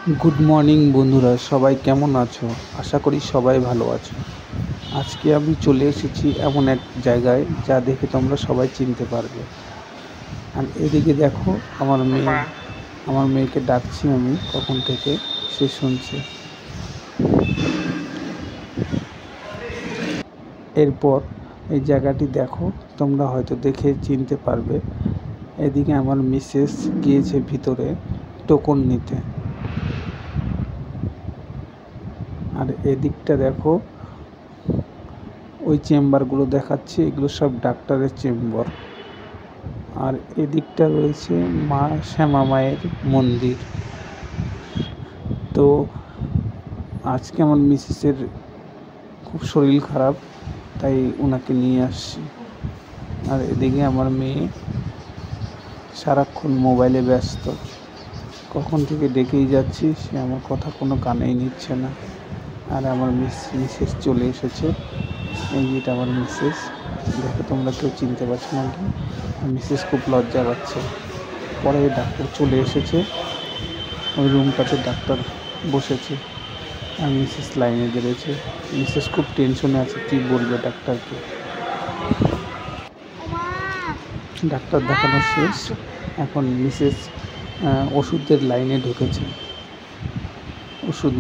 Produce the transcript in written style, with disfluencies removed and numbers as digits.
Good morning বন্ধুরা, সবাই কেমন আছো? আশা করি সবাই ভালো আছো। আজকে আমি চলে এসেছি এমন এক জায়গায় যা দেখে তোমরা সবাই চিনতে পারবে। আর এদিকে দেখো, আমার মেয়েকে ডাকছি আমি কখন থেকে, সে শুনছে। এরপর এই জায়গাটি দেখো, তোমরা হয়তো দেখে চিনতে পারবে। এদিকে আমার মিসেস গিয়েছে ভিতরে টোকন নিতে। আর এদিকটা দেখো, ওই চেম্বারগুলো দেখাচ্ছে, এগুলো সব ডাক্তারের চেম্বার। আর এদিকটা রয়েছে মা শ্যামা মায়ের মন্দির। তো আজকে আমার মিসেসের খুব শরীর খারাপ, তাই ওনাকে নিয়ে আসছি। আর এদিকে আমার মেয়ে সারাক্ষণ মোবাইলে ব্যস্ত, কখন থেকে ডেকেই যাচ্ছি, সে আমার কথা কোনো কানেই নিচ্ছে না। আর আমার মিসেস চলে এসেছে। এই যেটা আমার মিসেস, দেখো তোমরা কেউ চিনতে পারছো নাকি? মিসেস খুব লজ্জা পাচ্ছে। পরে ডাক্তার চলে এসেছে, ওই রুমটাতে ডাক্তার বসেছে আর মিসেস লাইনে দাঁড়িয়েছে। মিসেস খুব টেনশনে আছে, কী বলবে ডাক্তারকে। ডাক্তার দেখানো শেষ, এখন মিসেস ওষুধের লাইনে ঢুকেছে। ওষুধ